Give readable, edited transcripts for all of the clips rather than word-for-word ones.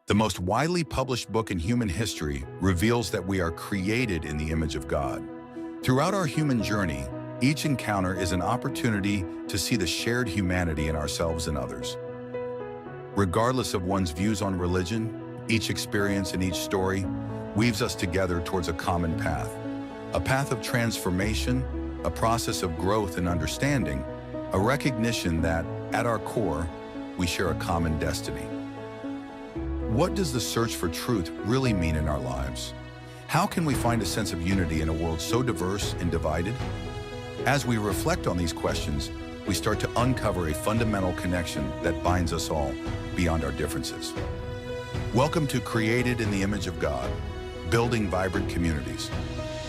The most widely published book in human history reveals that we are created in the image of God. Throughout our human journey, each encounter is an opportunity to see the shared humanity in ourselves and others. Regardless of one's views on religion, each experience and each story weaves us together towards a common path. A path of transformation, a process of growth and understanding, a recognition that, at our core, we share a common destiny. What does the search for truth really mean in our lives? How can we find a sense of unity in a world so diverse and divided? As we reflect on these questions, we start to uncover a fundamental connection that binds us all beyond our differences. Welcome to Created in the Image of God, Building Vibrant Communities,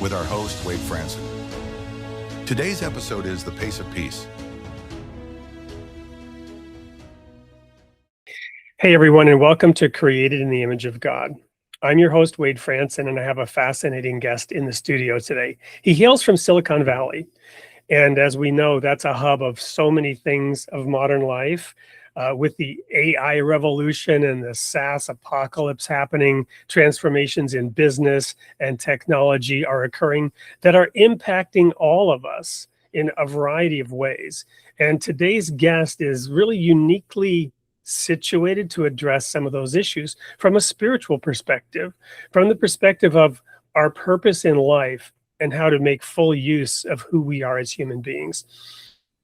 with our host, Wade Franson. Today's episode is The Pace of Peace. Hey everyone, and welcome to Created in the Image of God. I'm your host, Wade Franson, and I have a fascinating guest in the studio today. He hails from Silicon Valley, and as we know, that's a hub of so many things of modern life. With the AI revolution and the SaaS apocalypse happening, transformations in business and technology are occurring that are impacting all of us in a variety of ways. And today's guest is really uniquely situated to address some of those issues from a spiritual perspective, from the perspective of our purpose in life and how to make full use of who we are as human beings.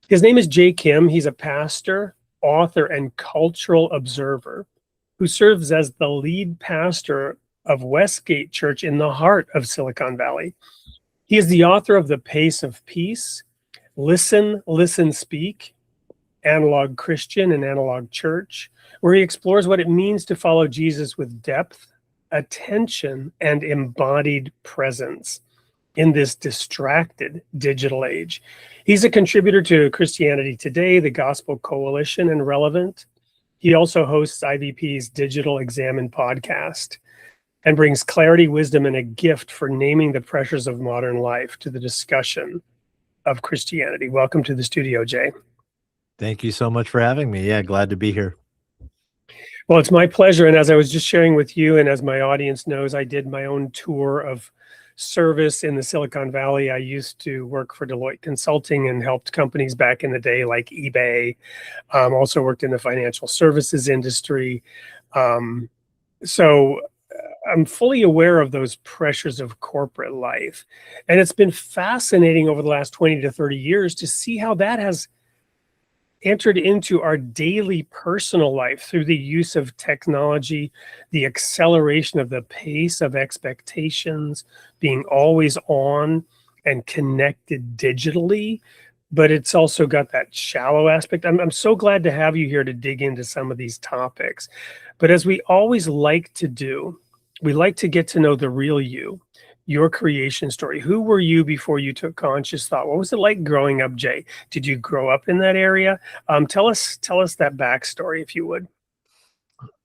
His name is Jay Kim. He's a pastor, author, and cultural observer who serves as the lead pastor of WestGate Church in the heart of Silicon Valley. He is the author of The Pace of Peace, Listen, Listen, Speak, Analog Christian and Analog Church, where he explores what it means to follow Jesus with depth, attention, and embodied presence in this distracted digital age. He's a contributor to Christianity Today, the Gospel Coalition, and Relevant. He also hosts IVP's Digital Examen podcast and brings clarity, wisdom, and a gift for naming the pressures of modern life to the discussion of Christianity. Welcome to the studio, Jay. Thank you so much for having me. Yeah, glad to be here. Well, it's my pleasure. And as I was just sharing with you, and as my audience knows, I did my own tour of service in the Silicon Valley. I used to work for Deloitte Consulting and helped companies back in the day like eBay. Also worked in the financial services industry. So I'm fully aware of those pressures of corporate life. And it's been fascinating over the last 20 to 30 years to see how that has entered into our daily personal life through the use of technology, the acceleration of the pace of expectations, being always on and connected digitally. But it's also got that shallow aspect. I'm so glad to have you here to dig into some of these topics. But as we always like to do, we like to get to know the real you, your creation story. Who were you before you took conscious thought? What was it like growing up, Jay? Did you grow up in that area? Tell us that backstory, if you would.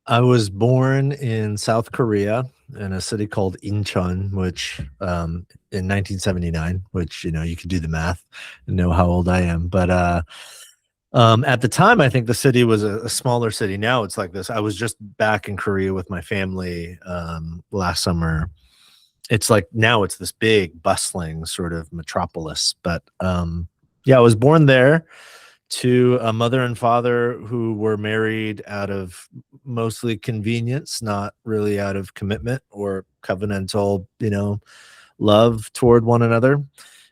I was born in South Korea in a city called Incheon, which in 1979, which, you can do the math and know how old I am. But at the time, I think the city was a smaller city. Now it's like this. I was just back in Korea with my family last summer. It's like now it's this big bustling sort of metropolis. But yeah, I was born there to a mother and father who were married out of mostly convenience, not really out of commitment or covenantal, love toward one another.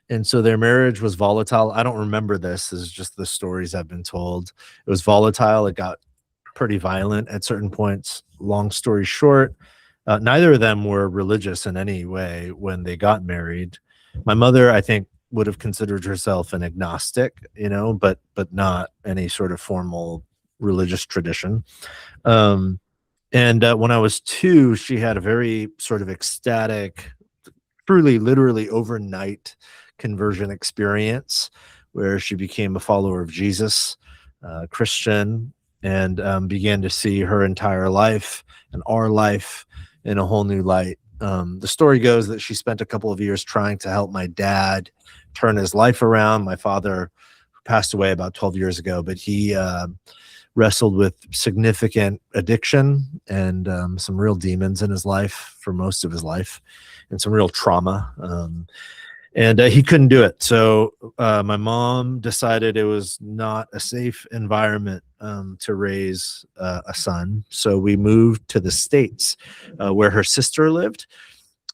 And so their marriage was volatile. I don't remember this. This is just the stories I've been told. It was volatile. It got pretty violent at certain points. Long story short, neither of them were religious in any way when they got married. My mother, I think, would have considered herself an agnostic, but not any sort of formal religious tradition. And when I was 2, she had a very sort of ecstatic, truly, literally overnight conversion experience where she became a follower of Jesus, Christian, and began to see her entire life and our life in a whole new light. The story goes that she spent a couple of years trying to help my dad turn his life around. My father passed away about 12 years ago, but he wrestled with significant addiction and some real demons in his life for most of his life, and some real trauma. And he couldn't do it. So my mom decided it was not a safe environment to raise a son. So we moved to the States where her sister lived.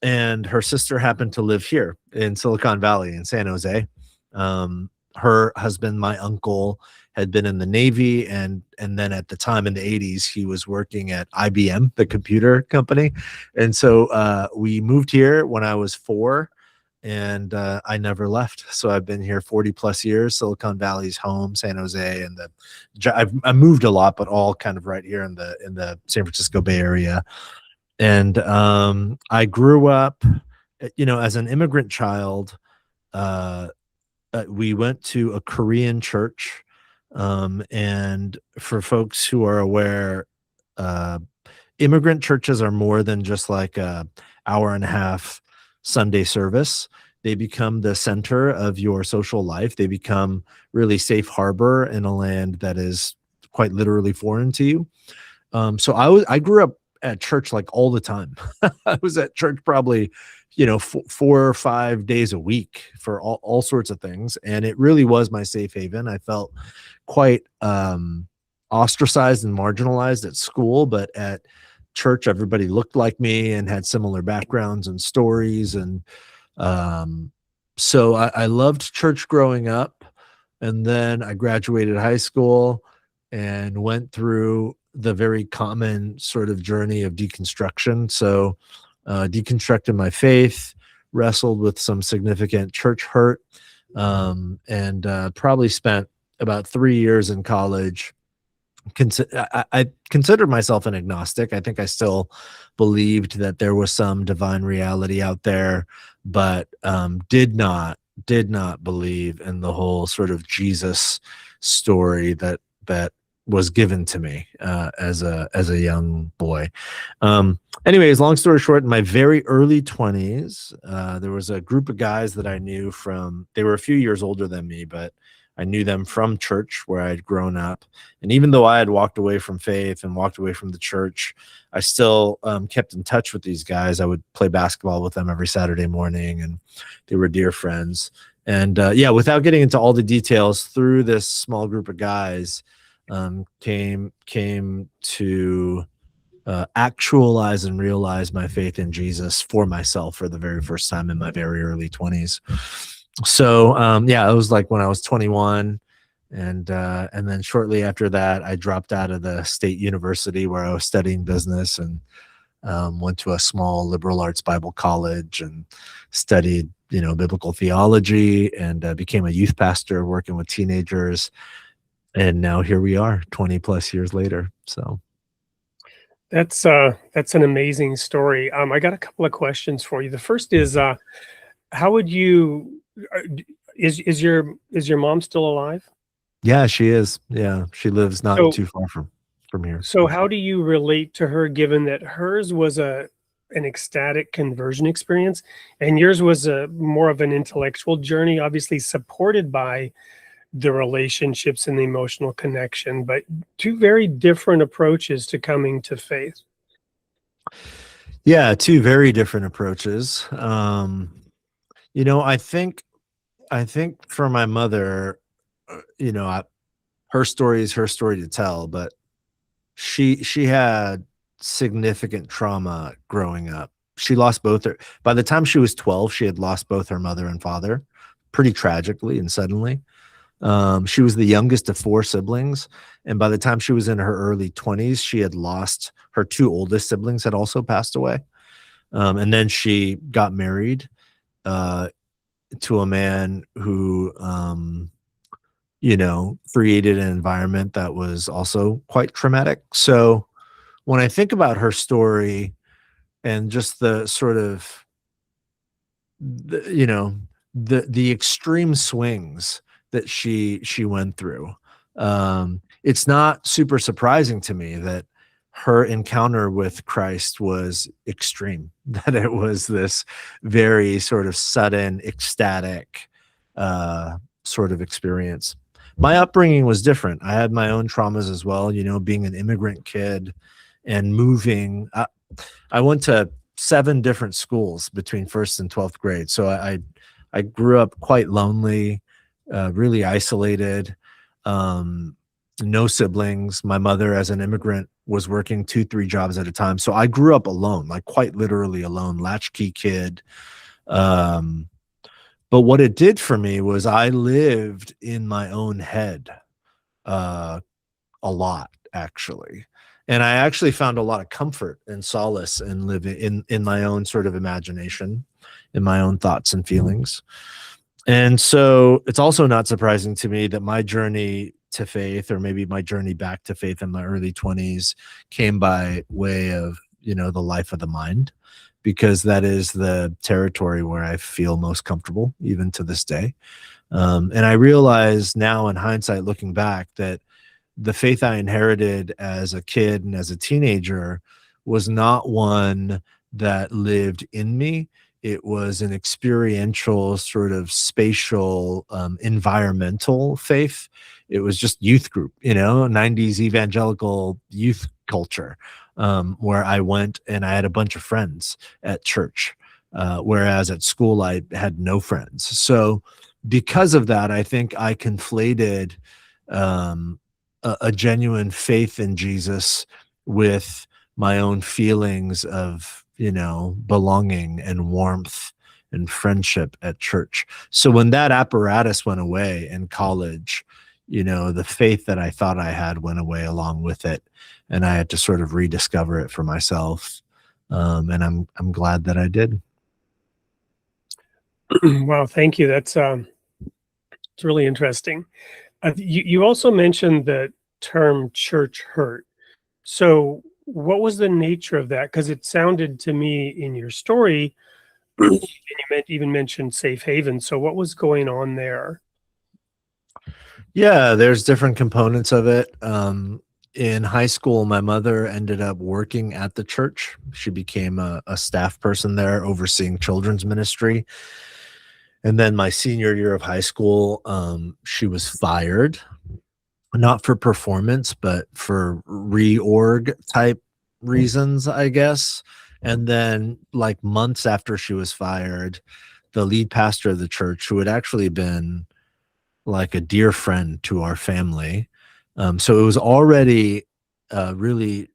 And her sister happened to live here in Silicon Valley in San Jose. Her husband, my uncle, had been in the Navy, and then at the time in the 80s, he was working at IBM, the computer company. And so we moved here when I was 4, and I never left. So I've been here 40 plus years. Silicon Valley's home, San Jose, and I moved a lot, but all kind of right here in the San Francisco Bay Area. And I grew up, as an immigrant child. We went to a Korean church, and for folks who are aware, immigrant churches are more than just like a hour and a half Sunday service. They become the center of your social life. They become really safe harbor in a land that is quite literally foreign to you. So I grew up at church like all the time. I was at church probably, 4 or 5 days a week for all sorts of things. And it really was my safe haven. I felt quite ostracized and marginalized at school, but at church, everybody looked like me and had similar backgrounds and stories. And so I loved church growing up. And then I graduated high school and went through the very common sort of journey of deconstruction. So deconstructed my faith, wrestled with some significant church hurt, and probably spent about 3 years in college. I considered myself an agnostic. I think I still believed that there was some divine reality out there, but did not believe in the whole sort of Jesus story that was given to me as a young boy. Anyways, long story short, in my very early 20s, there was a group of guys that I knew from, they were a few years older than me, but I knew them from church where I'd grown up. And even though I had walked away from faith and walked away from the church, I still kept in touch with these guys. I would play basketball with them every Saturday morning, and they were dear friends. And without getting into all the details, through this small group of guys, came to actualize and realize my faith in Jesus for myself for the very first time in my very early 20s. So it was like when I was 21, and then shortly after that, I dropped out of the state university where I was studying business, and went to a small liberal arts Bible college and studied, biblical theology, and became a youth pastor working with teenagers. And now here we are 20 plus years later. So that's an amazing story. I got a couple of questions for you. The first is, how would you, is your mom still alive? Yeah, she is. Yeah, she lives not too far from here. So how do you relate to her, given that hers was an ecstatic conversion experience and yours was a more of an intellectual journey, obviously supported by the relationships and the emotional connection, but two very different approaches to coming to faith? Yeah, two very different approaches. I think for my mother, her story is her story to tell, but she had significant trauma growing up. She lost both by the time she was 12, she had lost both her mother and father pretty tragically and suddenly. She was the youngest of 4 siblings, and by the time she was in her early 20s, she had lost her 2 oldest siblings, had also passed away. And then she got married to a man who created an environment that was also quite traumatic. So when I think about her story and just the sort of the extreme swings that she went through, it's not super surprising to me that her encounter with Christ was extreme, that it was this very sort of sudden, ecstatic sort of experience. my upbringing was different. I had my own traumas as well, being an immigrant kid and moving. I went to 7 different schools between 1st and 12th grade. So I grew up quite lonely, really isolated, no siblings. My mother, as an immigrant, was working 2-3 jobs at a time. So I grew up alone, like quite literally alone, latchkey kid. But what it did for me was I lived in my own head a lot, actually. And I actually found a lot of comfort and solace in living in my own sort of imagination, in my own thoughts and feelings. And so it's also not surprising to me that my journey to faith, or maybe my journey back to faith in my early 20s, came by way of, the life of the mind, because that is the territory where I feel most comfortable, even to this day. And I realize now, in hindsight, looking back, that the faith I inherited as a kid and as a teenager was not one that lived in me. It was an experiential, sort of spatial, environmental faith. It was just youth group, 90s evangelical youth culture, where I went and I had a bunch of friends at church, whereas at school I had no friends. So because of that, I think I conflated a genuine faith in Jesus with my own feelings of, belonging and warmth and friendship at church. So when that apparatus went away in college, the faith that I thought I had went away along with it, and I had to sort of rediscover it for myself. And I'm glad that I did. Wow, thank you. That's it's really interesting. You also mentioned the term church hurt. So what was the nature of that? Because it sounded to me in your story, and you even mentioned safe haven. So what was going on there? Yeah, there's different components of it. In high school, my mother ended up working at the church. She became a staff person there, overseeing children's ministry. And then my senior year of high school, she was fired, not for performance, but for reorg type reasons, I guess. And then, like, months after she was fired, the lead pastor of the church, who had actually been like a dear friend to our family. So it was already really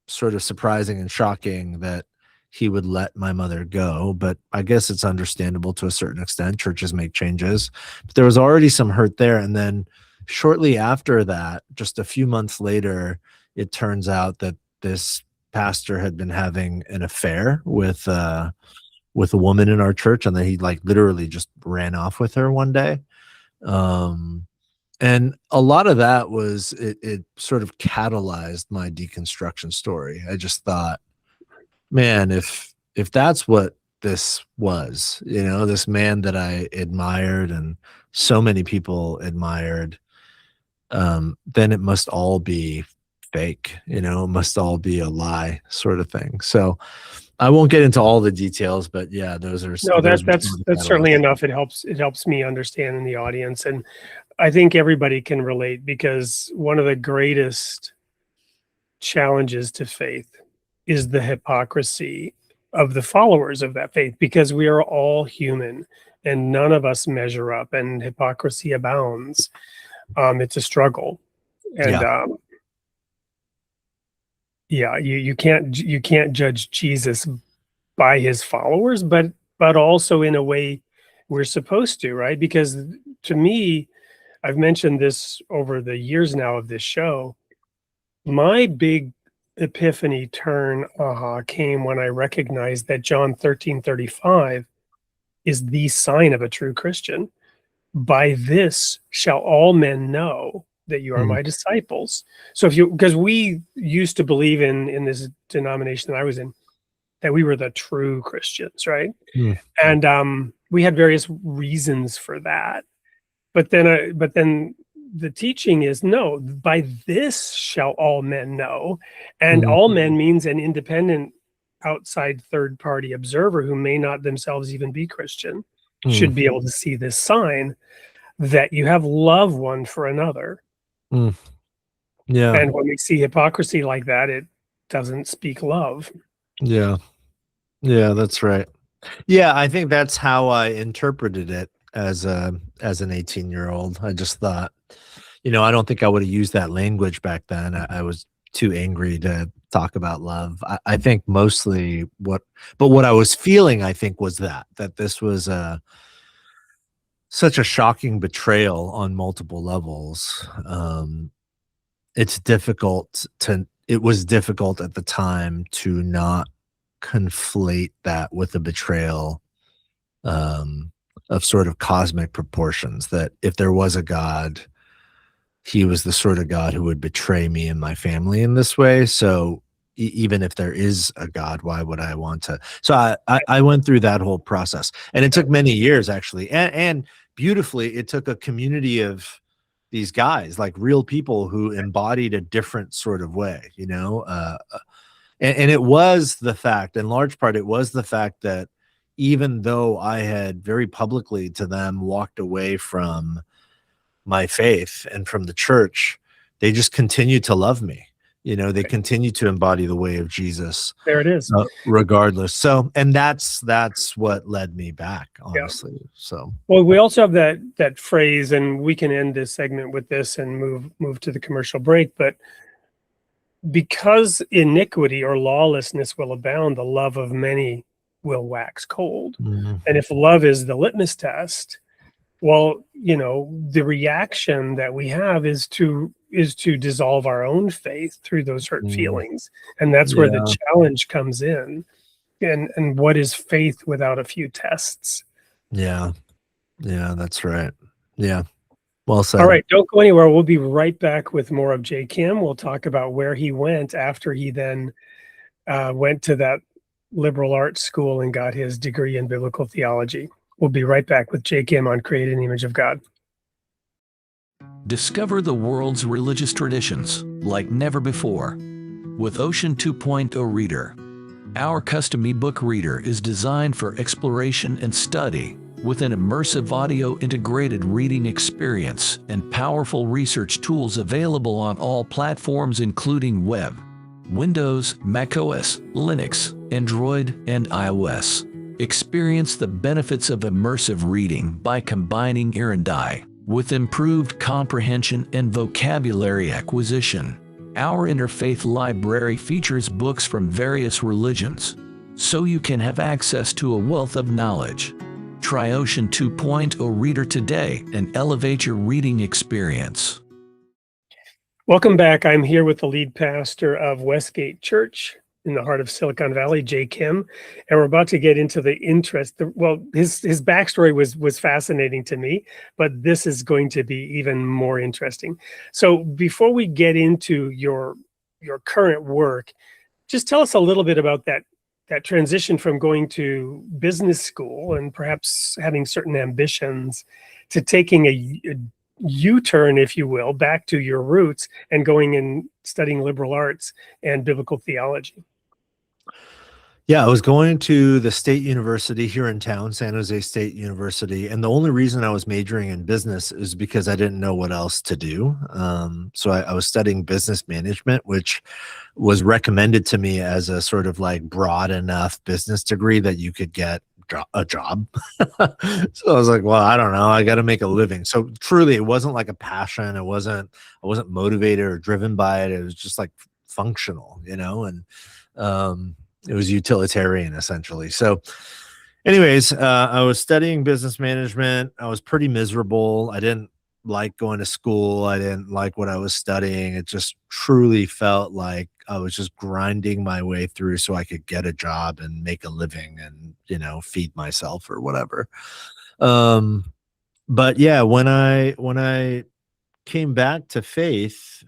sort of surprising and shocking that he would let my mother go. But I guess it's understandable to a certain extent. Churches make changes. But there was already some hurt there. And then shortly after that, just a few months later, it turns out that this pastor had been having an affair with a woman in our church, and then he like literally just ran off with her one day. And a lot of that was it sort of catalyzed my deconstruction story. I just thought, man, if that's what this was, this man that I admired and so many people admired, then it must all be fake, it must all be a lie, sort of thing. So I won't get into all the details, but yeah, those are that's certainly enough. It helps me understand in the audience, and I think everybody can relate, because one of the greatest challenges to faith is the hypocrisy of the followers of that faith, because we are all human and none of us measure up, and hypocrisy abounds. It's a struggle, and you can't judge Jesus by his followers, but also in a way we're supposed to, right? Because to me, I've mentioned this over the years now of this show, my big epiphany turn came when I recognized that John 13:35 is the sign of a true Christian. By this shall all men know that you are my disciples. So because we used to believe in this denomination that I was in, that we were the true Christians, right? And we had various reasons for that. But then the teaching is, no, by this shall all men know. And all men means an independent outside third party observer who may not themselves even be Christian should be able to see this sign. that you have love one for another. Mm. Yeah. And when we see hypocrisy like that, it doesn't speak love. Yeah. Yeah, that's right. Yeah, I think that's how I interpreted it as an 18-year-old. I just thought, I don't think I would have used that language back then. I was too angry to talk about love. I think mostly but what I was feeling, I think, was that this was such a shocking betrayal on multiple levels. It was difficult at the time to not conflate that with a betrayal of sort of cosmic proportions, that if there was a God, he was the sort of God who would betray me and my family in this way. So even if there is a God, why would I want to? So I went through that whole process, and it took many years, actually. And beautifully, it took a community of these guys, like real people who embodied a different sort of way, and it was the fact, in large part, it was the fact that even though I had very publicly to them walked away from my faith and from the church, they just continued to love me. They continued to embody the way of Jesus. There it is. Regardless. So, and that's what led me back, honestly. Yeah. So, well, we also have that phrase, and we can end this segment with this and move to the commercial break. But because iniquity or lawlessness will abound, the love of many will wax cold. mm-hmm. And if love is the litmus test, well, the reaction that we have is to dissolve our own faith through those hurt feelings. And that's where the challenge comes in. And what is faith without a few tests? Yeah. Yeah, that's right. Yeah. Well said. All right, don't go anywhere. We'll be right back with more of J. Kim. We'll talk about where he went after he then went to that liberal arts school and got his degree in biblical theology. We'll be right back with J. Kim on Created in the Image of God. Discover the world's religious traditions like never before with Ocean 2.0 Reader. Our custom ebook reader is designed for exploration and study with an immersive audio integrated reading experience and powerful research tools available on all platforms including web, Windows, macOS, Linux, Android, and iOS. Experience the benefits of immersive reading by combining ear and eye with improved comprehension and vocabulary acquisition. Our interfaith library features books from various religions, so you can have access to a wealth of knowledge. Try Ocean 2.0 Reader today and elevate your reading experience. Welcome back. I'm here with the lead pastor of WestGate Church in the heart of Silicon Valley, J. Kim, and we're about to get into the interest. His backstory was fascinating to me, but this is going to be even more interesting. So before we get into your current work, just tell us a little bit about that transition from going to business school and perhaps having certain ambitions to taking a U-turn, if you will, back to your roots and going and studying liberal arts and biblical theology. Yeah, I was going to the state university here in town, San Jose State University, and the only reason I was majoring in business is because I didn't know what else to do. So I was studying business management, which was recommended to me as a sort of like broad enough business degree that you could get a job. So I was like, well, I don't know, I got to make a living. So truly, it wasn't like a passion. I wasn't motivated or driven by it. It was just like functional, and it was utilitarian, essentially. So anyways, I was studying business management. I was pretty miserable. I didn't like going to school. I didn't like what I was studying. It just truly felt like I was just grinding my way through so I could get a job and make a living and, feed myself or whatever. But yeah, when I came back to faith,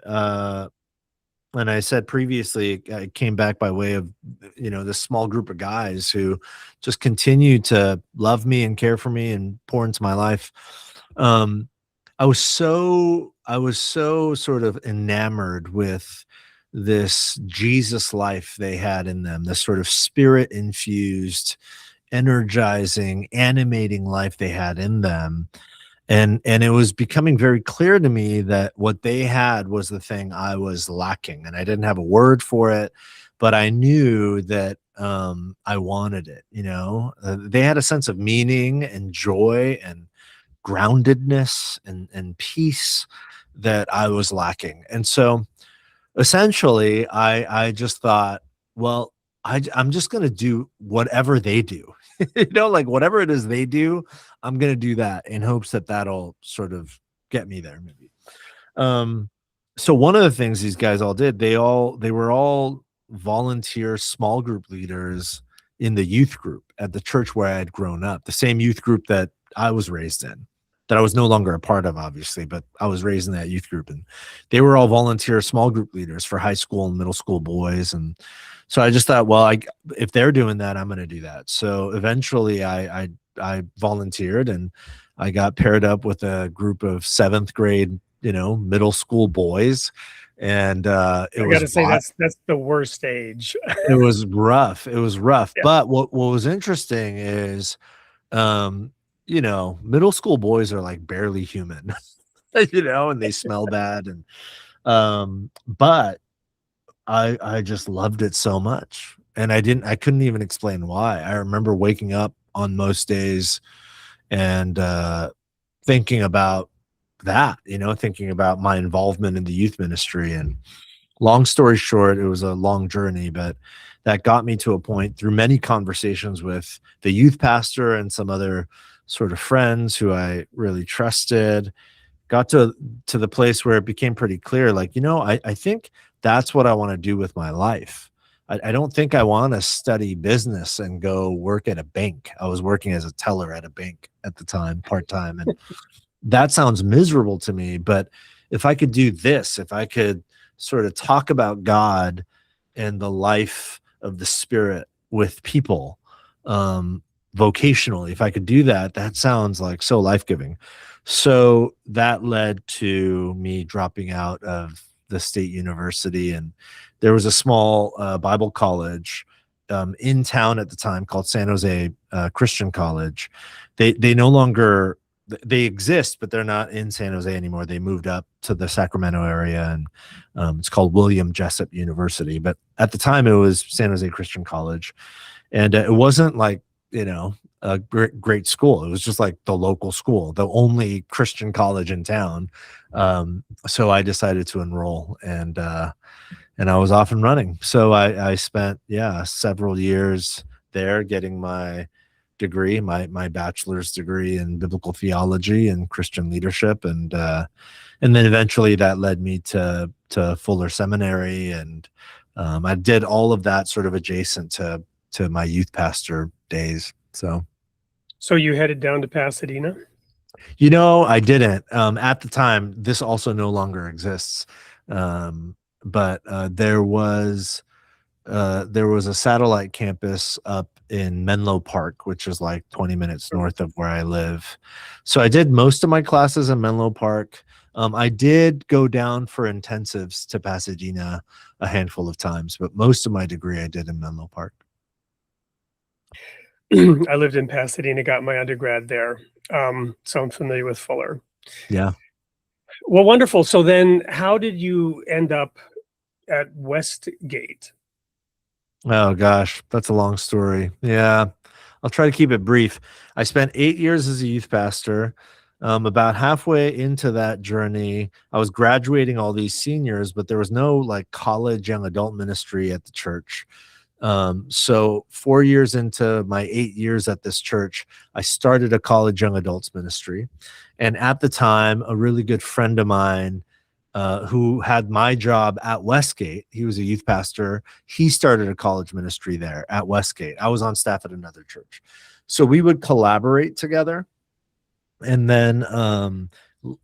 and I said previously, I came back by way of, this small group of guys who just continued to love me and care for me and pour into my life. I was so sort of enamored with this Jesus life they had in them, this sort of spirit infused, energizing, animating life they had in them. and it was becoming very clear to me that what they had was the thing I was lacking, and I didn't have a word for it, but I knew that I wanted it. They had a sense of meaning and joy and groundedness and peace that I was lacking. And so essentially I just thought, well, I'm just going to do whatever they do. Like whatever it is they do, I'm going to do that in hopes that that'll sort of get me there maybe. So one of the things these guys all did, they were all volunteer small group leaders in the youth group at the church where I had grown up, the same youth group that I was raised in, that I was no longer a part of, obviously, but I was raised in that youth group. And they were all volunteer small group leaders for high school and middle school boys. And so I just thought, well, if they're doing that, I'm going to do that. So eventually I volunteered, and I got paired up with a group of 7th grade, middle school boys. And I gotta say, that's the worst age. It was rough. Yeah. But what was interesting is, middle school boys are like barely human, and they smell bad. And but I just loved it so much. And I couldn't even explain why. I remember waking up on most days and thinking about that, thinking about my involvement in the youth ministry. And long story short, it was a long journey, but that got me to a point through many conversations with the youth pastor and some other sort of friends who I really trusted, got to the place where it became pretty clear, like, I think that's what I want to do with my life. I don't think I want to study business and go work at a bank. I was working as a teller at a bank at the time, part-time. And that sounds miserable to me. But if I could do this, if I could sort of talk about God and the life of the Spirit with people, vocationally, if I could do that, that sounds like so life-giving. So that led to me dropping out of the state university, and there was a small Bible college in town at the time called San Jose Christian College. They no longer, they exist, but they're not in San Jose anymore. They moved up to the Sacramento area, and it's called William Jessup University. But at the time, it was San Jose Christian College, and it wasn't like, a great school. It was just like the local school, the only Christian college in town. So I decided to enroll, and I was off and running. So I spent, several years there getting my degree, my bachelor's degree in biblical theology and Christian leadership. And then eventually that led me to Fuller Seminary. And I did all of that sort of adjacent to my youth pastor days. So you headed down to Pasadena? I didn't. At the time, this also no longer exists. But there was a satellite campus up in Menlo Park, which is like 20 minutes north of where I live. So I did most of my classes in Menlo Park. I did go down for intensives to Pasadena a handful of times, but most of my degree I did in Menlo Park. I lived in Pasadena, got my undergrad there. So I'm familiar with Fuller. Yeah. Well, wonderful. So then how did you end up at WestGate? Oh gosh, that's a long story. Yeah. I'll try to keep it brief. I spent 8 years as a youth pastor. About halfway into that journey, I was graduating all these seniors, but there was no like college young adult ministry at the church. So 4 years into my 8 years at this church, I started a college young adults ministry. And at the time, a really good friend of mine, who had my job at WestGate, he was a youth pastor. He started a college ministry there at WestGate. I was on staff at another church. So we would collaborate together. And then,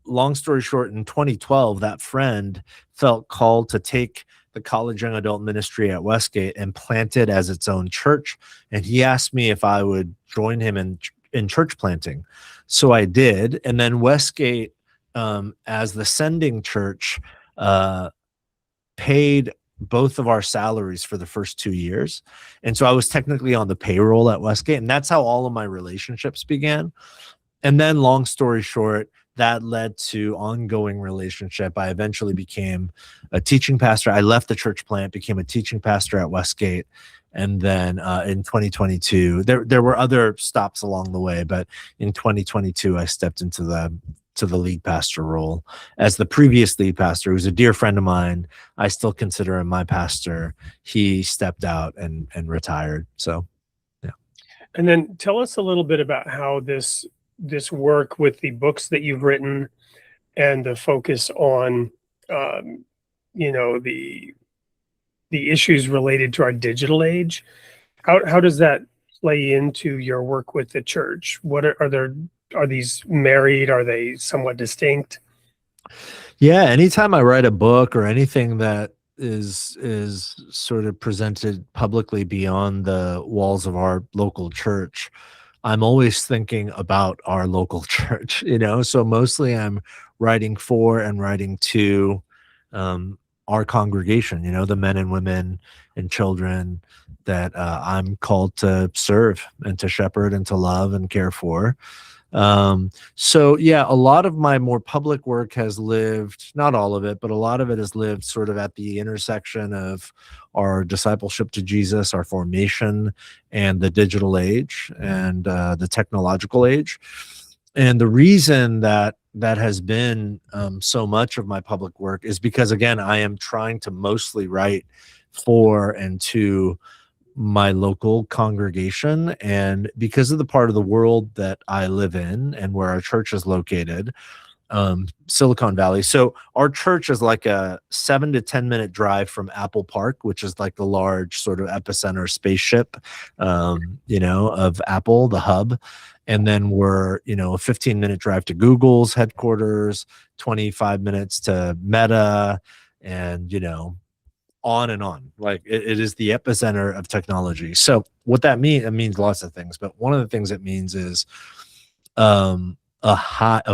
long story short, in 2012, that friend felt called to take the college young adult ministry at WestGate and plant it as its own church. And he asked me if I would join him in church planting. So I did. And then WestGate, as the sending church, paid both of our salaries for the first 2 years. And so I was technically on the payroll at WestGate. And that's how all of my relationships began. And then, long story short, that led to ongoing relationship. I eventually became a teaching pastor. I left the church plant, became a teaching pastor at WestGate. And then in 2022, there were other stops along the way, but in 2022, I stepped into the lead pastor role. As the previous lead pastor, who's a dear friend of mine, I still consider him my pastor. He stepped out and retired. So, yeah. And then tell us a little bit about how this work with the books that you've written and the focus on, the issues related to our digital age. How does that play into your work with the church? What are these married? Are they somewhat distinct? Yeah, anytime I write a book or anything that is sort of presented publicly beyond the walls of our local church, I'm always thinking about our local church, so mostly I'm writing for and writing to our congregation, the men and women and children that I'm called to serve and to shepherd and to love and care for. So yeah, a lot of my more public work has lived, not all of it, but a lot of it has lived sort of at the intersection of our discipleship to Jesus, our formation, and the digital age and the technological age. And the reason that has been so much of my public work is because, again, I am trying to mostly write for and to my local congregation. And because of the part of the world that I live in and where our church is located, Silicon Valley. So our church is like a 7 to 10 minute drive from Apple Park, which is like the large sort of epicenter spaceship, of Apple, the hub. And then we're, a 15-minute drive to Google's headquarters, 25 minutes to Meta, and, on and on. Like it is the epicenter of technology. So what that means, it means lots of things, but one of the things it means is a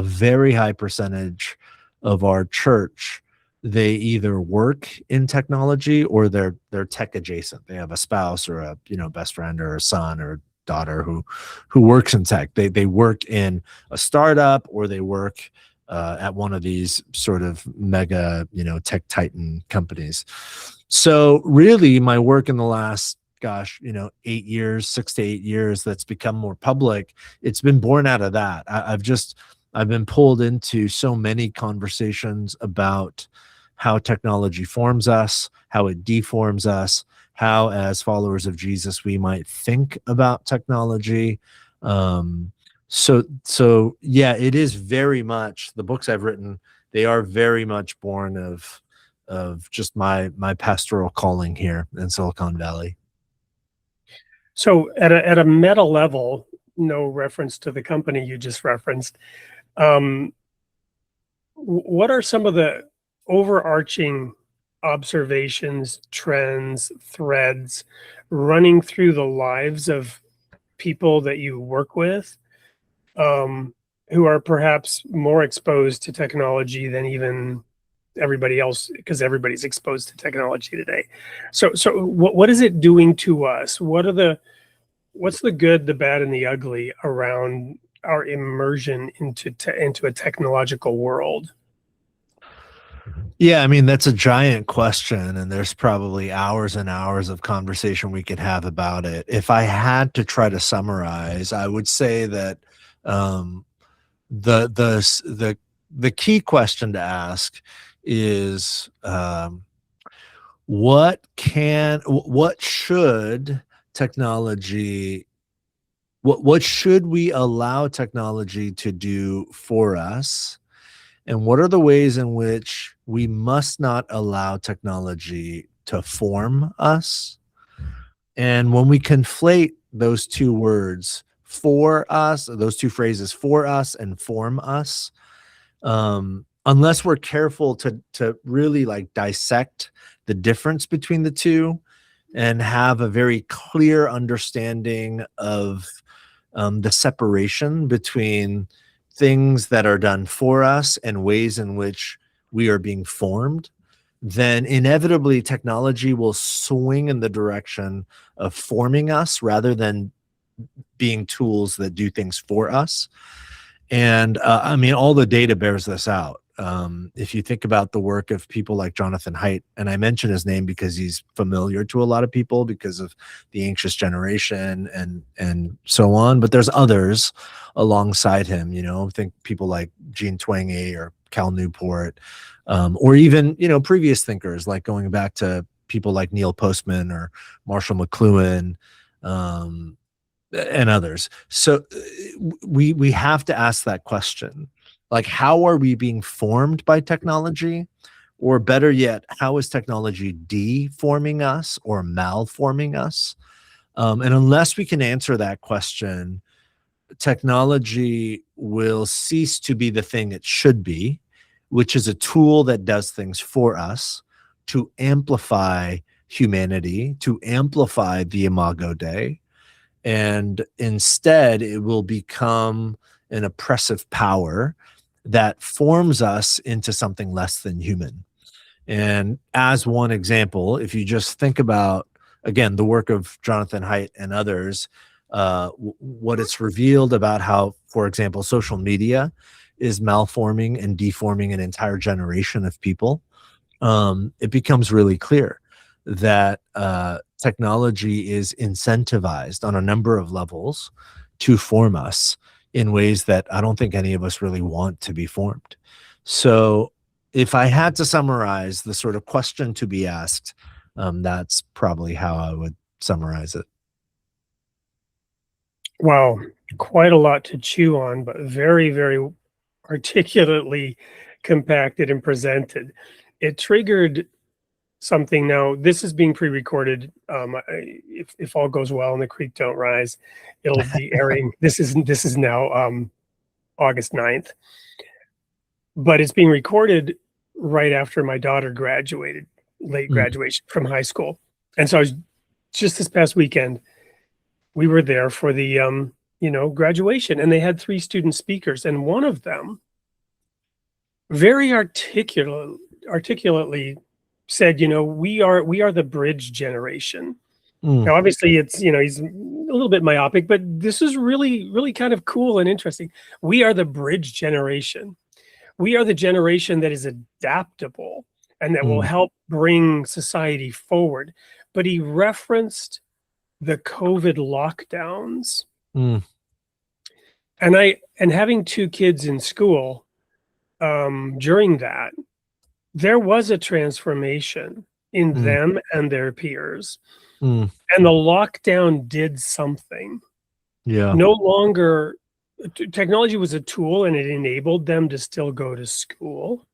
very high percentage of our church, they either work in technology or they're tech adjacent. They have a spouse or a best friend or a son or daughter who works in tech. They work in a startup or they work at one of these sort of mega tech titan companies. So really my work in the last 6 to 8 years that's become more public, it's been born out of that. I've been pulled into so many conversations about how technology forms us, how it deforms us, how as followers of Jesus we might think about technology. So yeah, it is very much, the books I've written, they are very much born of just my pastoral calling here in Silicon Valley. So at a meta level, no reference to the company you just referenced, what are some of the overarching observations, trends, threads running through the lives of people that you work with, who are perhaps more exposed to technology than even everybody else, because everybody's exposed to technology today. So what is it doing to us? What's the good, the bad, and the ugly around our immersion into a technological world? Yeah, I mean, that's a giant question, and there's probably hours and hours of conversation we could have about it. If I had to try to summarize, I would say that the key question to ask is what should technology, what should we allow technology to do for us? And what are the ways in which we must not allow technology to form us? And when we conflate those two words, for us, those two phrases, for us and form us, unless we're careful to really like dissect the difference between the two and have a very clear understanding of the separation between things that are done for us and ways in which we are being formed, then inevitably technology will swing in the direction of forming us rather than being tools that do things for us. And I mean, all the data bears this out. If you think about the work of people like Jonathan Haidt, and I mention his name because he's familiar to a lot of people because of the anxious generation and so on, but there's others alongside him, think people like Jean Twenge or Cal Newport, or even, previous thinkers, like going back to people like Neil Postman or Marshall McLuhan, and others. So we have to ask that question. Like, how are we being formed by technology? Or better yet, how is technology deforming us or malforming us? And unless we can answer that question, technology will cease to be the thing it should be, which is a tool that does things for us to amplify humanity, to amplify the Imago Dei. And instead, it will become an oppressive power that forms us into something less than human. And as one example, if you just think about, again, the work of Jonathan Haidt and others, what it's revealed about how, for example, social media is malforming and deforming an entire generation of people, it becomes really clear that technology is incentivized on a number of levels to form us in ways that I don't think any of us really want to be formed. So if I had to summarize the sort of question to be asked, that's probably how I would summarize it. Wow, quite a lot to chew on, but very, very articulately compacted and presented. It triggered something. Now, this is being pre-recorded. If all goes well and the creek don't rise, it'll be airing. This is now August 9th, but it's being recorded right after my daughter graduated, late graduation from high school. And so I was just this past weekend, we were there for the graduation, and they had 3 student speakers, and one of them very articulately said, we are the bridge generation. Now, obviously, it's, he's a little bit myopic, but this is really, really kind of cool and interesting. We are the bridge generation. We are the generation that is adaptable and that will help bring society forward. But he referenced the COVID lockdowns. And having 2 kids in school during that, there was a transformation in them and their peers. And the lockdown did something. Yeah. No longer, technology was a tool and it enabled them to still go to school,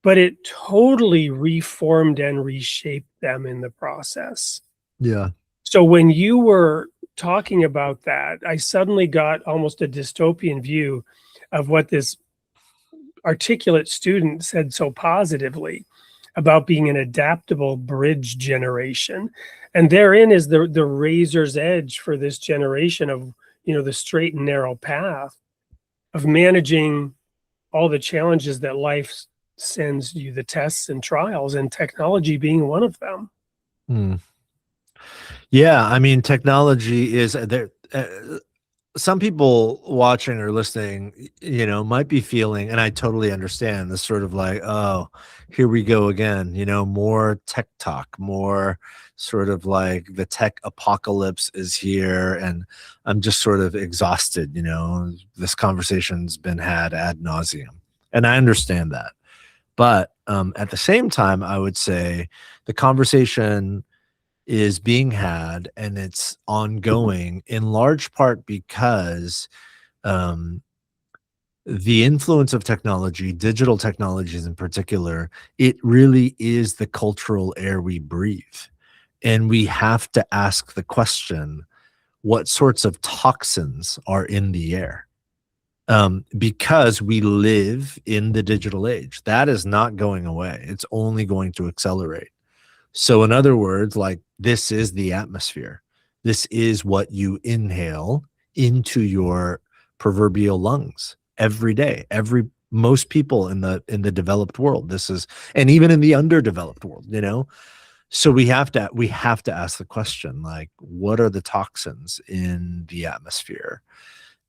but it totally reformed and reshaped them in the process. Yeah. So when you were talking about that, I suddenly got almost a dystopian view of what this articulate student said so positively about being an adaptable bridge generation. And therein is the razor's edge for this generation of, the straight and narrow path of managing all the challenges that life sends you, the tests and trials, and technology being one of them. Yeah, I mean, technology is there. Some people watching or listening, might be feeling, and I totally understand this sort of like, oh, here we go again, more tech talk, more sort of like the tech apocalypse is here. And I'm just sort of exhausted, this conversation's been had ad nauseum. And I understand that. But at the same time, I would say the conversation is being had and it's ongoing in large part because the influence of technology, digital technologies in particular, it really is the cultural air we breathe. And we have to ask the question, what sorts of toxins are in the air? Because we live in the digital age. That is not going away. It's only going to accelerate. So in other words, like, this is the atmosphere. This is what you inhale into your proverbial lungs every day. Most people in the developed world, this is, and even in the underdeveloped world, So we have to ask the question, like, what are the toxins in the atmosphere?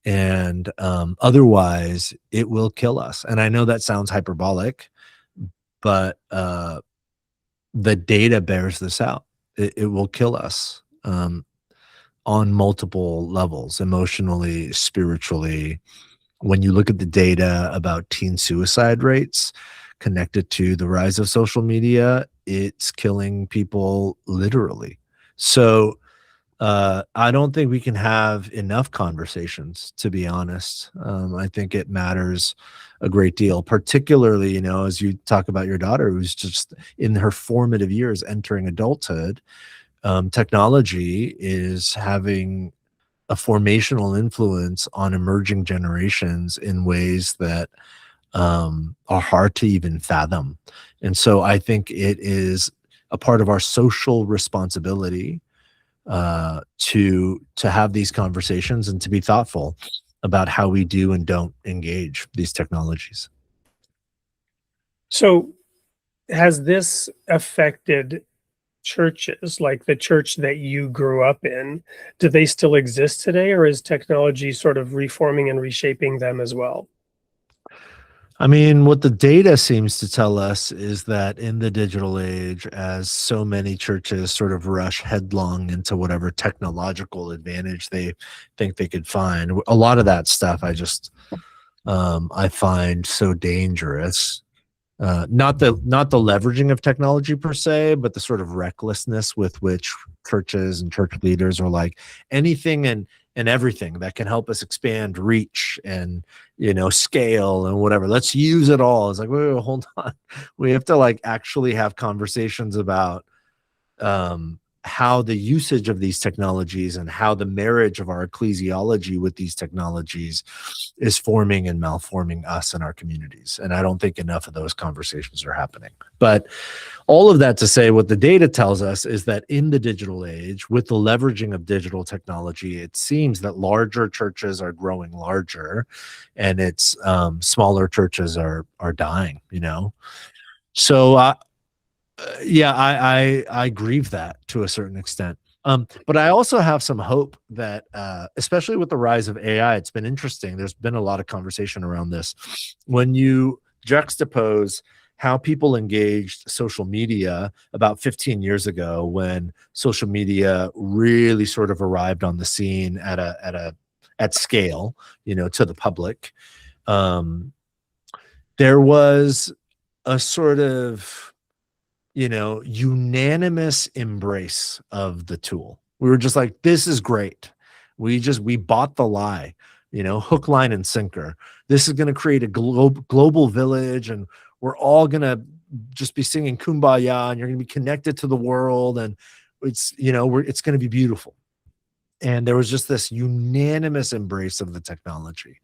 And otherwise, it will kill us. And I know that sounds hyperbolic, but the data bears this out. It will kill us on multiple levels, emotionally, spiritually. When you look at the data about teen suicide rates connected to the rise of social media, it's killing people literally. So I don't think we can have enough conversations, to be honest. I think it matters a great deal, particularly, as you talk about your daughter who's just in her formative years entering adulthood. Technology is having a formational influence on emerging generations in ways that are hard to even fathom. And so I think it is a part of our social responsibility to have these conversations and to be thoughtful about how we do and don't engage these technologies. So has this affected churches, like the church that you grew up in? Do they still exist today, or is technology sort of reforming and reshaping them as well? I mean, what the data seems to tell us is that in the digital age, as so many churches sort of rush headlong into whatever technological advantage they think they could find, a lot of that stuff I find so dangerous. Not the leveraging of technology per se, but the sort of recklessness with which churches and church leaders are like, anything and everything that can help us expand reach and scale and whatever, let's use it all. It's like, wait, hold on. We have to like actually have conversations about how the usage of these technologies and how the marriage of our ecclesiology with these technologies is forming and malforming us and our communities. And I don't think enough of those conversations are happening. But all of that to say, what the data tells us is that in the digital age, with the leveraging of digital technology, it seems that larger churches are growing larger, and it's smaller churches are dying. So yeah, I grieve that to a certain extent. But I also have some hope that, especially with the rise of AI, it's been interesting. There's been a lot of conversation around this. When you juxtapose how people engaged social media about 15 years ago, when social media really sort of arrived on the scene at scale, to the public, there was a sort of unanimous embrace of the tool. We were just like, this is great. We bought the lie, hook, line, and sinker. This is going to create a global village, and we're all going to just be singing Kumbaya, and you're going to be connected to the world, and it's going to be beautiful. And there was just this unanimous embrace of the technology.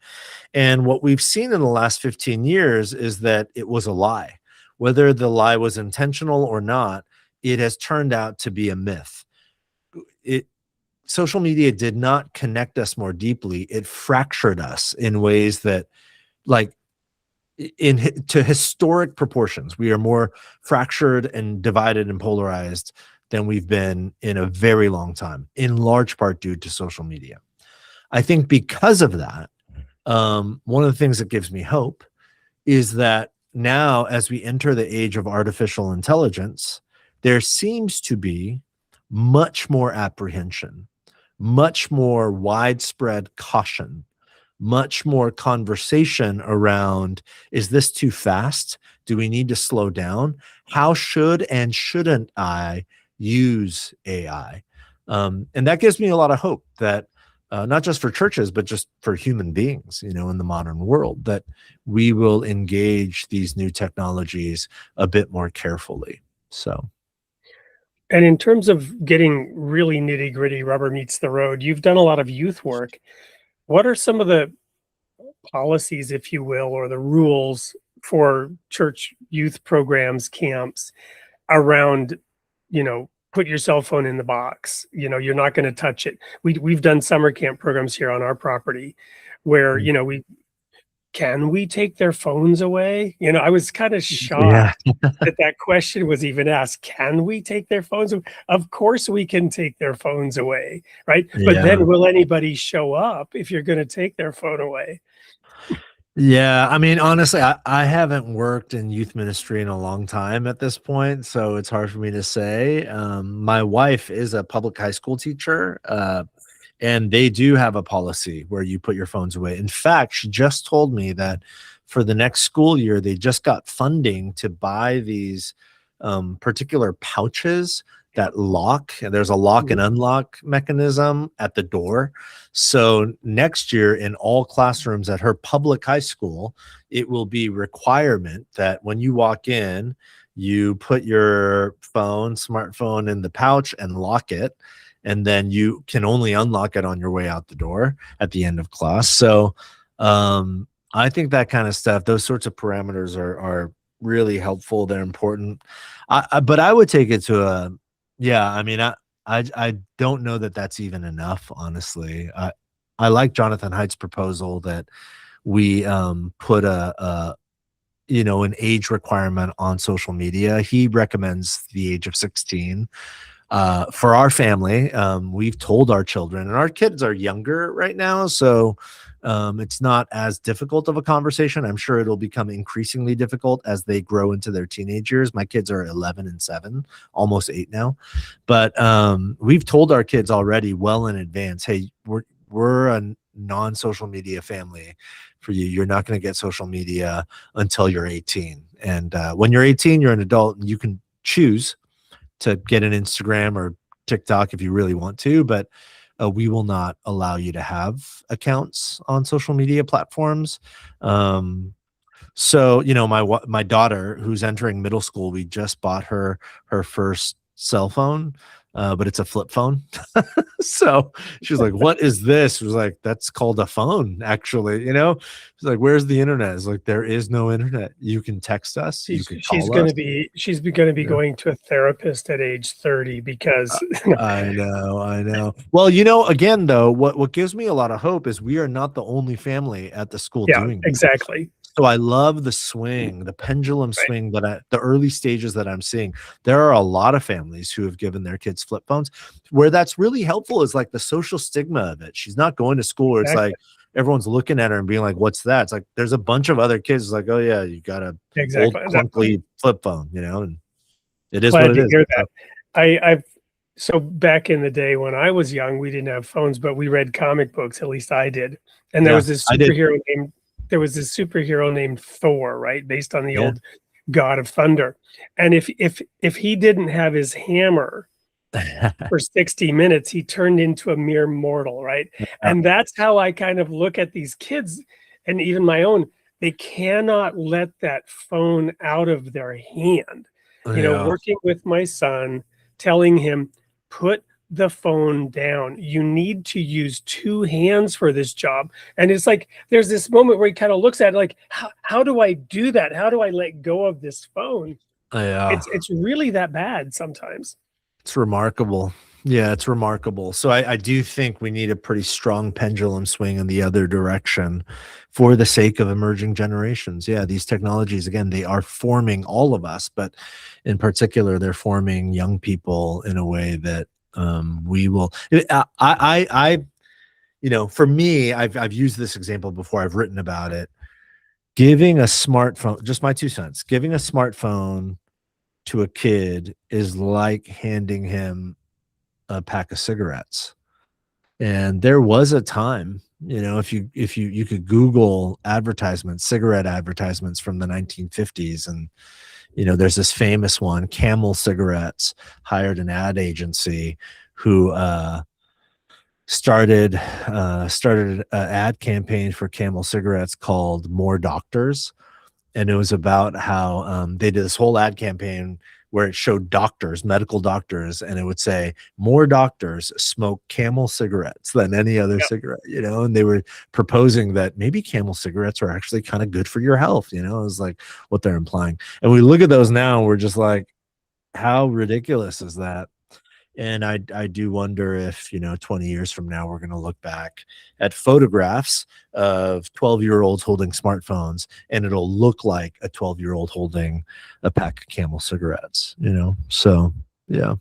And what we've seen in the last 15 years is that it was a lie. Whether the lie was intentional or not, it has turned out to be a myth. Social media did not connect us more deeply. It fractured us in ways that, like, to historic proportions. We are more fractured and divided and polarized than we've been in a very long time, in large part due to social media. I think because of that, one of the things that gives me hope is that now, as we enter the age of artificial intelligence, there seems to be much more apprehension, much more widespread caution, much more conversation around, is this too fast? Do we need to slow down? How should and shouldn't I use AI? And that gives me a lot of hope that not just for churches, but just for human beings, in the modern world, that we will engage these new technologies a bit more carefully. So. And in terms of getting really nitty gritty, rubber meets the road, you've done a lot of youth work. What are some of the policies, if you will, or the rules for church youth programs, camps around, put your cell phone in the box, you're not going to touch it. We've done summer camp programs here on our property where, can we take their phones away? You know, I was kind of Yeah. shocked that that question was even asked. Can we take their phones away? Of course we can take their phones away, right? But Yeah. then will anybody show up if you're going to take their phone away? Yeah, I mean, honestly, I haven't worked in youth ministry in a long time at this point, so it's hard for me to say. My wife is a public high school teacher, and they do have a policy where you put your phones away. In fact, she just told me that for the next school year, they just got funding to buy these particular pouches that lock, and there's a lock and unlock mechanism at the door. So next year in all classrooms at her public high school, it will be requirement that when you walk in, you put your smartphone in the pouch and lock it. And then you can only unlock it on your way out the door at the end of class. So I think that kind of stuff, those sorts of parameters are really helpful. They're important. But I would take it to yeah, I mean, I don't know that that's even enough, honestly. I like Jonathan Haidt's proposal that we put an age requirement on social media. He recommends the age of 16. For our family, we've told our children, and our kids are younger right now, so it's not as difficult of a conversation. I'm sure it'll become increasingly difficult as they grow into their teenage years. My kids are 11 and 7, almost 8 now. But we've told our kids already well in advance, hey, we're a non-social media family for you. You're not going to get social media until you're 18. And when you're 18, you're an adult and you can choose to get an Instagram or TikTok if you really want to, but we will not allow you to have accounts on social media platforms. So, my daughter who's entering middle school, we just bought her first cell phone, but it's a flip phone. So she was like, what is this? She was like, that's called a phone, actually. She's like, where's the internet? It's like, there is no internet. You can text us. You can call She's going us. to be going to a therapist at age 30 because I know. Well, again, though, what gives me a lot of hope is we are not the only family at the school yeah, doing this. exactly. So I love the pendulum swing the early stages that I'm seeing. There are a lot of families who have given their kids flip phones. Where that's really helpful is like the social stigma of it. She's not going to school where it's like everyone's looking at her and being like, what's that? It's like there's a bunch of other kids like, oh yeah, you got a old clunky flip phone, and it is what it is. Hear that. So back in the day when I was young, we didn't have phones, but we read comic books. At least I did. And there was this superhero named Thor, right? Based on the old God of Thunder. And if he didn't have his hammer for 60 minutes, he turned into a mere mortal, right? And that's how I kind of look at these kids, and even my own. They cannot let that phone out of their hand. Working with my son, telling him, put the phone down. You need to use 2 hands for this job. And it's like there's this moment where he kind of looks at it like, how do I do that? How do I let go of this phone? It's really that bad sometimes. It's remarkable. Yeah, it's remarkable. So I do think we need a pretty strong pendulum swing in the other direction for the sake of emerging generations. Yeah, these technologies, again, they are forming all of us, but in particular, they're forming young people in a way that we will. For me, I've used this example before. I've written about it. Giving a smartphone, just my 2 cents, giving a smartphone to a kid is like handing him a pack of cigarettes. And there was a time, if you could Google cigarette advertisements from the 1950s, and there's this famous one, Camel Cigarettes hired an ad agency who started an ad campaign for Camel Cigarettes called More Doctors. And it was about how they did this whole ad campaign where it showed medical doctors, and it would say more doctors smoke Camel cigarettes than any other cigarette, and they were proposing that maybe Camel cigarettes are actually kind of good for your health. It was like what they're implying. And we look at those now and we're just like, how ridiculous is that? And I do wonder if, 20 years from now, we're going to look back at photographs of 12-year-olds holding smartphones, and it'll look like a 12-year-old holding a pack of Camel cigarettes, So, yeah.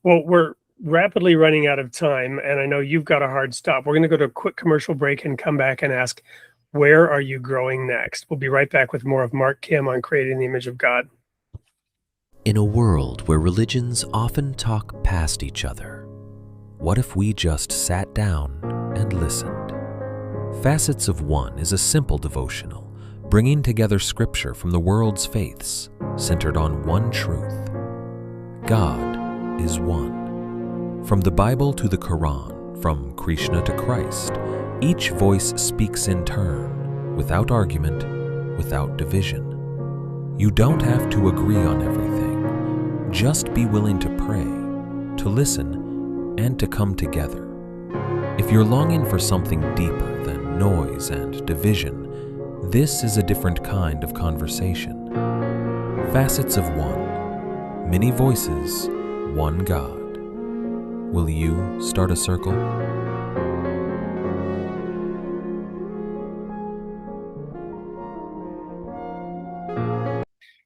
Well, we're rapidly running out of time, and I know you've got a hard stop. We're going to go to a quick commercial break and come back and ask, where are you growing next? We'll be right back with more of Mark Kim on Creating the Image of God. In a world where religions often talk past each other, what if we just sat down and listened? Facets of One is a simple devotional, bringing together scripture from the world's faiths, centered on one truth: God is one. From the Bible to the Quran, from Krishna to Christ, each voice speaks in turn, without argument, without division. You don't have to agree on everything. Just be willing to pray, to listen, and to come together. If you're longing for something deeper than noise and division, this is a different kind of conversation. Facets of One. Many voices, one God. Will you start a circle?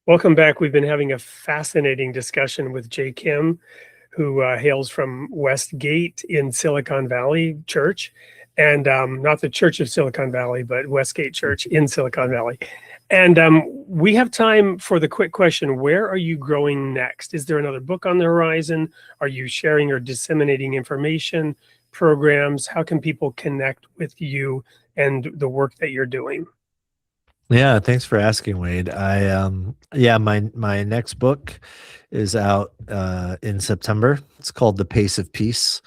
Welcome back. We've been having a fascinating discussion with Jay Kim, who hails from WestGate in Silicon Valley Church, and not the Church of Silicon Valley, but WestGate Church in Silicon Valley. And we have time for the quick question: where are you growing next? Is there another book on the horizon? Are you sharing or disseminating information, programs? How can people connect with you and the work that you're doing? Yeah, thanks for asking, Wade. My next book is out in September. It's called The Pace of Peace: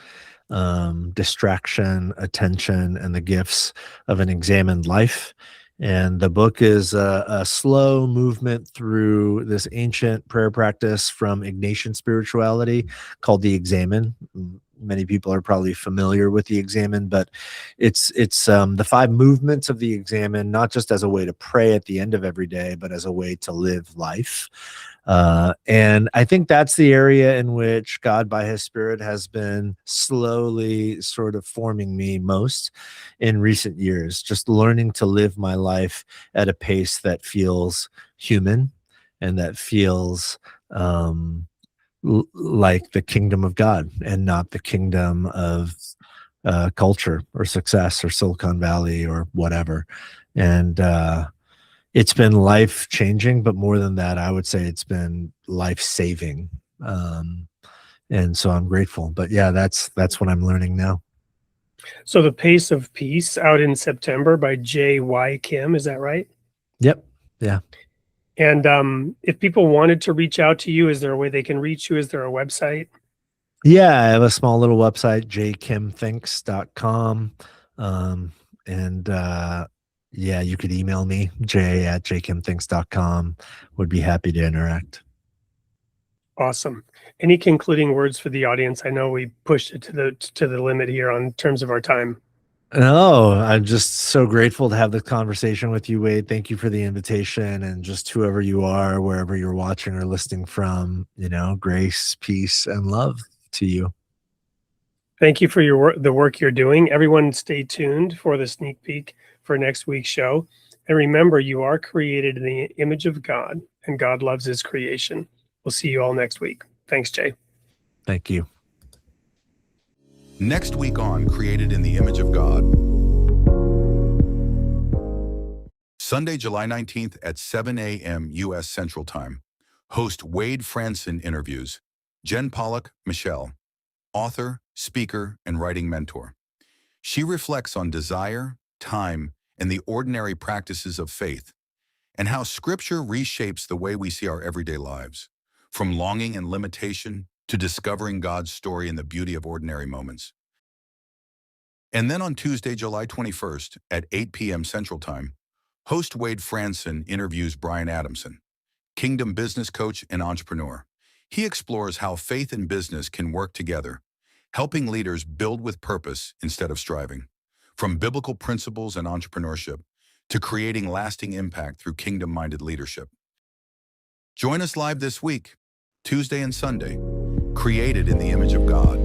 Distraction, Attention, and the Gifts of an Examined Life. And the book is a slow movement through this ancient prayer practice from Ignatian spirituality called the Examen. Many people are probably familiar with the Examen, but it's the 5 movements of the Examen, not just as a way to pray at the end of every day, but as a way to live life. And I think that's the area in which God, by his Spirit, has been slowly sort of forming me most in recent years, just learning to live my life at a pace that feels human and that feels like the kingdom of God and not the kingdom of culture or success or Silicon Valley or whatever. And it's been life changing, but more than that, I would say it's been life saving. And so I'm grateful. But yeah, that's what I'm learning now. So The Pace of Peace, out in September by J.Y. Kim, is that right? Yep. Yeah. And if people wanted to reach out to you, is there a way they can reach you? Is there a website? Yeah, I have a small little website, jkimthinks.com. Yeah, you could email me, j@jkimthinks.com. Would be happy to interact. Awesome. Any concluding words for the audience? I know we pushed it to the limit here on terms of our time. No, I'm just so grateful to have this conversation with you, Wade. Thank you for the invitation, and just whoever you are, wherever you're watching or listening from, grace, peace, and love to you. Thank you for the work you're doing. Everyone stay tuned for the sneak peek for next week's show. And remember, you are created in the image of God, and God loves his creation. We'll see you all next week. Thanks, Jay. Thank you. Next week on Created in the Image of God. Sunday, July 19th at 7 a.m. U.S. Central Time. Host Wade Franson interviews Jen Pollock Michelle, author, speaker, and writing mentor. She reflects on desire, time, and the ordinary practices of faith, and how Scripture reshapes the way we see our everyday lives, from longing and limitation to discovering God's story in the beauty of ordinary moments. And then on Tuesday, July 21st at 8 p.m. Central Time, host Wade Franson interviews Brian Adamson, Kingdom business coach and entrepreneur. He explores how faith and business can work together, helping leaders build with purpose instead of striving, from biblical principles and entrepreneurship to creating lasting impact through kingdom-minded leadership. Join us live this week, Tuesday and Sunday. created in the image of God.